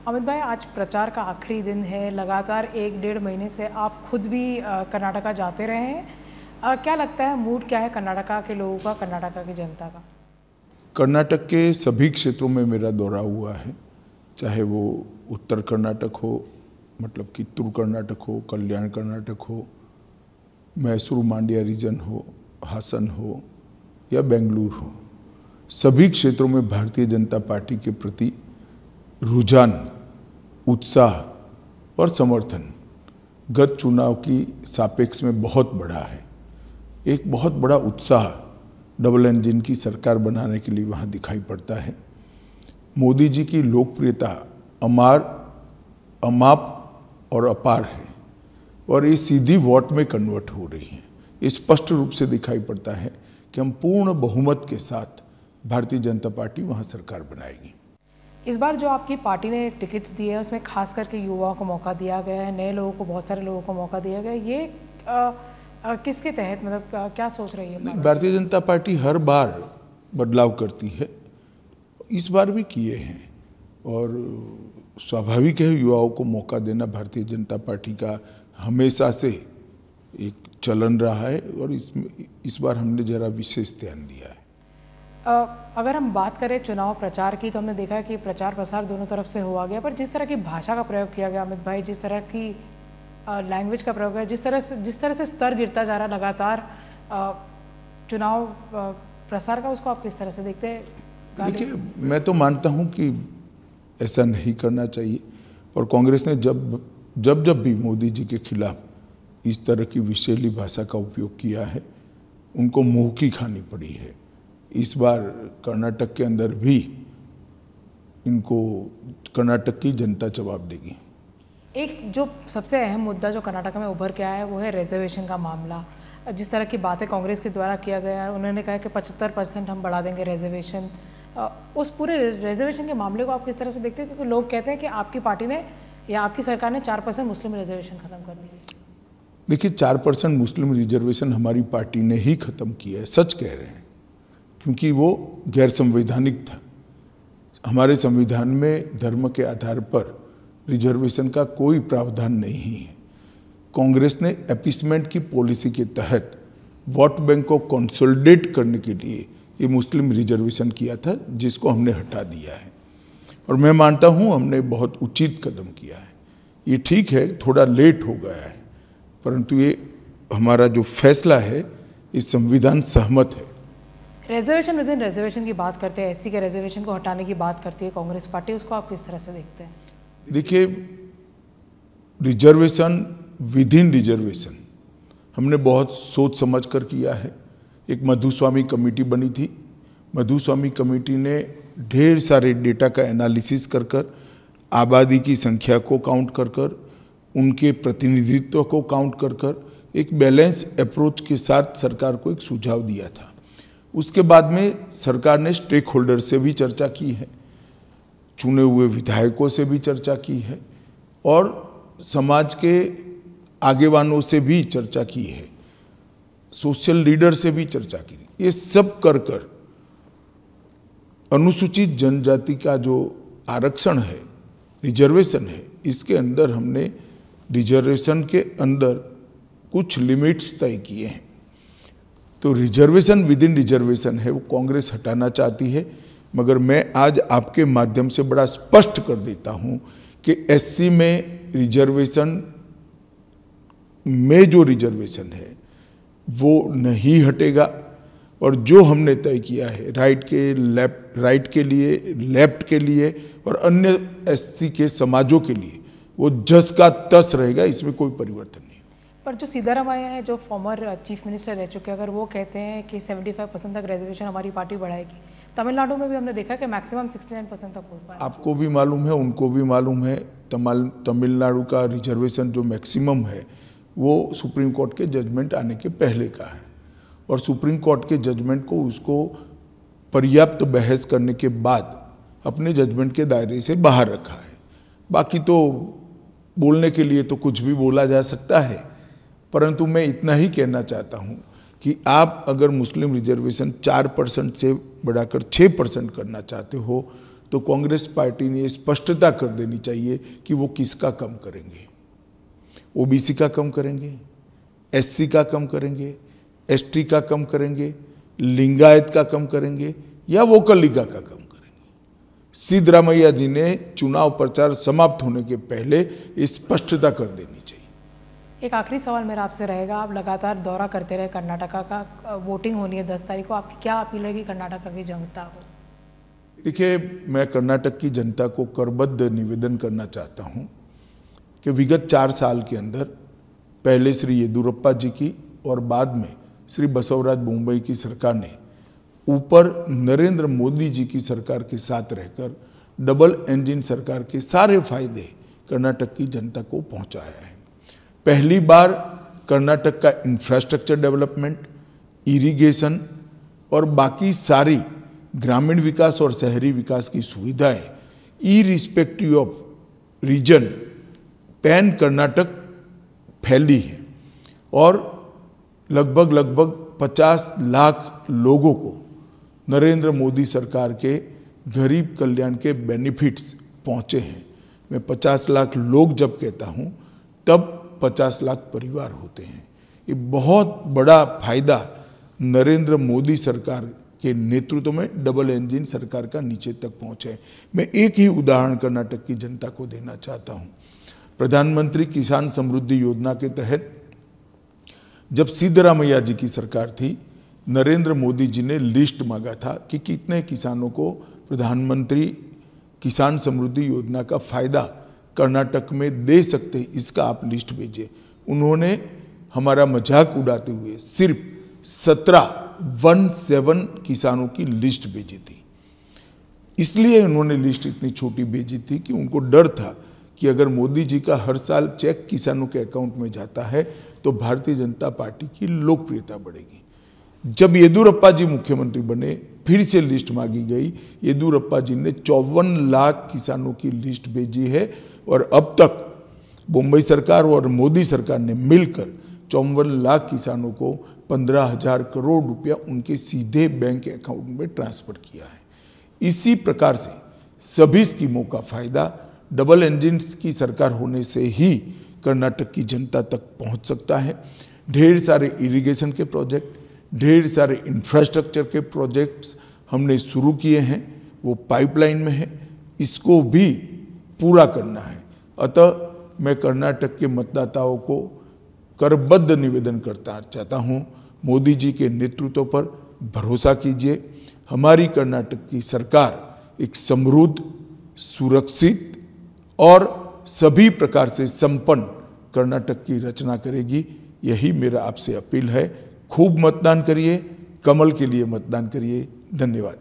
अमित भाई, आज प्रचार का आखिरी दिन है। लगातार 1-1.5 महीने से आप खुद भी कर्नाटका जाते रहे हैं। क्या लगता है, मूड क्या है कर्नाटका के लोगों का, कर्नाटका की जनता का? कर्नाटक के सभी क्षेत्रों में मेरा दौरा हुआ है, चाहे वो उत्तर कर्नाटक हो, मतलब कित्तूर कर्नाटक हो, कल्याण कर्नाटक हो, मैसूर मांड्या रीजन हो, हासन हो या बेंगलुरु हो। सभी क्षेत्रों में भारतीय जनता पार्टी के प्रति रुझान, उत्साह और समर्थन गत चुनाव की सापेक्ष में बहुत बढ़ा है। एक बहुत बड़ा उत्साह डबल इंजन की सरकार बनाने के लिए वहाँ दिखाई पड़ता है। मोदी जी की लोकप्रियता अमाप और अपार है और ये सीधी वोट में कन्वर्ट हो रही है। ये स्पष्ट रूप से दिखाई पड़ता है कि हम पूर्ण बहुमत के साथ भारतीय जनता पार्टी वहाँ सरकार बनाएगी। इस बार जो आपकी पार्टी ने टिकट्स दिए हैं उसमें खास करके युवाओं को मौका दिया गया है, नए लोगों को, बहुत सारे लोगों को मौका दिया गया है। ये किसके तहत, मतलब क्या सोच रही है? भारतीय जनता पार्टी हर बार बदलाव करती है, इस बार भी किए हैं और स्वाभाविक है युवाओं को मौका देना भारतीय जनता पार्टी का हमेशा से एक चलन रहा है और इस बार हमने जरा विशेष ध्यान दिया है। अगर हम बात करें चुनाव प्रचार की, तो हमने देखा है कि प्रचार प्रसार दोनों तरफ से हुआ गया, पर जिस तरह की भाषा का प्रयोग किया गया अमित भाई, जिस तरह की लैंग्वेज का प्रयोग है, जिस तरह से स्तर गिरता जा रहा लगातार चुनाव प्रसार का, उसको आप किस तरह से देखते हैं? देखिए, मैं तो मानता हूं कि ऐसा नहीं करना चाहिए और कांग्रेस ने जब भी मोदी जी के खिलाफ इस तरह की विषैली भाषा का उपयोग किया है, उनको मुंह की खानी पड़ी है। इस बार कर्नाटक के अंदर भी इनको कर्नाटक की जनता जवाब देगी। एक जो सबसे अहम मुद्दा जो कर्नाटक में उभर के आया है वो है रिजर्वेशन का मामला। जिस तरह की बातें कांग्रेस के द्वारा किया गया है, उन्होंने कहा कि 75% हम बढ़ा देंगे रिजर्वेशन। उस पूरे रिजर्वेशन के मामले को आप किस तरह से देखते हैं? क्योंकि लोग कहते हैं कि आपकी पार्टी ने या आपकी सरकार ने 4% मुस्लिम रिजर्वेशन खत्म कर दी है। देखिए, 4% मुस्लिम रिजर्वेशन हमारी पार्टी ने ही खत्म किया है, सच कह रहे हैं, क्योंकि वो गैर संवैधानिक था। हमारे संविधान में धर्म के आधार पर रिजर्वेशन का कोई प्रावधान नहीं है। कांग्रेस ने अपीसमेंट की पॉलिसी के तहत वोट बैंक को कंसोलिडेट करने के लिए ये मुस्लिम रिजर्वेशन किया था, जिसको हमने हटा दिया है और मैं मानता हूँ हमने बहुत उचित कदम किया है। ये ठीक है, थोड़ा लेट हो गया है, परंतु ये हमारा जो फैसला है इस संविधान सहमत है। रिजर्वेशन विद इन रिजर्वेशन की बात करते हैं, एससी के रिजर्वेशन को हटाने की बात करती है कांग्रेस पार्टी, उसको आप किस तरह से देखते हैं? देखिए, रिजर्वेशन विद इन रिजर्वेशन हमने बहुत सोच समझ कर किया है। एक मधुस्वामी कमेटी बनी थी। मधुस्वामी कमेटी ने ढेर सारे डेटा का एनालिसिस कर कर, आबादी की संख्या को काउंट कर कर, उनके प्रतिनिधित्व को काउंट कर कर एक बैलेंस अप्रोच के साथ सरकार को एक सुझाव दिया था। उसके बाद में सरकार ने स्टेक होल्डर से भी चर्चा की है, चुने हुए विधायकों से भी चर्चा की है और समाज के आगेवानों से भी चर्चा की है, सोशल लीडर से भी चर्चा की। ये सब कर कर अनुसूचित जनजाति का जो आरक्षण है, रिजर्वेशन है, इसके अंदर हमने रिजर्वेशन के अंदर कुछ लिमिट्स तय किए हैं। तो रिजर्वेशन विद इन रिजर्वेशन है, वो कांग्रेस हटाना चाहती है, मगर मैं आज आपके माध्यम से बड़ा स्पष्ट कर देता हूं कि एससी में रिजर्वेशन में जो रिजर्वेशन है वो नहीं हटेगा और जो हमने तय किया है राइट के लिए, लेफ्ट के लिए और अन्य एससी के समाजों के लिए, वो जस का तस रहेगा, इसमें कोई परिवर्तन नहीं। पर जो सीतारामैया है, जो फॉर्मर चीफ मिनिस्टर रह चुके हैं, अगर वो कहते हैं कि 75% तक रिजर्वेशन हमारी पार्टी बढ़ाएगी, तमिलनाडु में भी हमने देखा कि मैक्सिमम 69% तक हो पाया। आपको भी मालूम है, उनको भी मालूम है, तमिलनाडु का रिजर्वेशन जो मैक्सिमम है वो सुप्रीम कोर्ट के जजमेंट आने के पहले का है और सुप्रीम कोर्ट के जजमेंट को उसको पर्याप्त बहस करने के बाद अपने जजमेंट के दायरे से बाहर रखा है। बाकी तो बोलने के लिए तो कुछ भी बोला जा सकता है, परंतु मैं इतना ही कहना चाहता हूं कि आप अगर मुस्लिम रिजर्वेशन 4% से बढ़ाकर 6% करना चाहते हो तो कांग्रेस पार्टी ने स्पष्टता कर देनी चाहिए कि वो किसका कम करेंगे। ओबीसी का कम करेंगे, एससी का कम करेंगे, एसटी का कम करेंगे, लिंगायत का कम करेंगे या वोकलिगा का कम करेंगे। सिद्धरामैया जी ने चुनाव प्रचार समाप्त होने के पहले स्पष्टता कर देनी चाहिए। एक आखिरी सवाल मेरा आपसे रहेगा, आप लगातार दौरा करते रहे कर्नाटका का, वोटिंग होनी है 10 तारीख को, आपकी क्या अपील रहेगी कर्नाटका की जनता को? देखिए, मैं कर्नाटक की जनता को करबद्ध निवेदन करना चाहता हूं कि विगत 4 साल के अंदर पहले श्री येदियुरप्पा जी की और बाद में श्री बसवराज बोम्मई की सरकार ने ऊपर नरेंद्र मोदी जी की सरकार के साथ रहकर डबल इंजन सरकार के सारे फायदे कर्नाटक की जनता को पहुंचाया है। पहली बार कर्नाटक का इंफ्रास्ट्रक्चर डेवलपमेंट, इरिगेशन और बाकी सारी ग्रामीण विकास और शहरी विकास की सुविधाएं irrespective of region pan Karnataka फैली है और लगभग 50 लाख लोगों को नरेंद्र मोदी सरकार के गरीब कल्याण के बेनिफिट्स पहुंचे हैं। मैं 50 लाख लोग जब कहता हूं तब 50 लाख परिवार होते हैं। ये बहुत बड़ा फायदा नरेंद्र मोदी सरकार के नेतृत्व में डबल इंजन सरकार का नीचे तक पहुंचे। मैं एक ही उदाहरण कर्नाटक की जनता को देना चाहता हूं। प्रधानमंत्री किसान समृद्धि योजना के तहत जब सिद्धरामैया जी की सरकार थी, नरेंद्र मोदी जी ने लिस्ट मांगा था कि कितने किसानों को प्रधानमंत्री किसान समृद्धि योजना का फायदा कर्नाटक में दे सकते, इसका आप लिस्ट भेजिए। उन्होंने हमारा मजाक उड़ाते हुए सिर्फ 17 किसानों की लिस्ट भेजी थी। इसलिए उन्होंने लिस्ट इतनी छोटी भेजी थी कि उनको डर था कि अगर मोदी जी का हर साल चेक किसानों के अकाउंट में जाता है तो भारतीय जनता पार्टी की लोकप्रियता बढ़ेगी। जब येदियुरप्पा जी मुख्यमंत्री बने, फिर से लिस्ट मांगी गई। येदियुरप्पा जी ने 54 लाख किसानों की लिस्ट भेजी है और अब तक बोम्मई सरकार और मोदी सरकार ने मिलकर 54 लाख किसानों को 15,000 करोड़ रुपया उनके सीधे बैंक अकाउंट में ट्रांसफर किया है। इसी प्रकार से सभी स्कीमों का फायदा डबल इंजन की सरकार होने से ही कर्नाटक की जनता तक पहुंच सकता है। ढेर सारे इरिगेशन के प्रोजेक्ट, ढेर सारे इंफ्रास्ट्रक्चर के प्रोजेक्ट्स हमने शुरू किए हैं, वो पाइपलाइन में है, इसको भी पूरा करना है। अतः मैं कर्नाटक के मतदाताओं को करबद्ध निवेदन करता चाहता हूं, मोदी जी के नेतृत्व पर भरोसा कीजिए। हमारी कर्नाटक की सरकार एक समृद्ध, सुरक्षित और सभी प्रकार से संपन्न कर्नाटक की रचना करेगी। यही मेरा आपसे अपील है। खूब मतदान करिए, कमल के लिए मतदान करिए। धन्यवाद।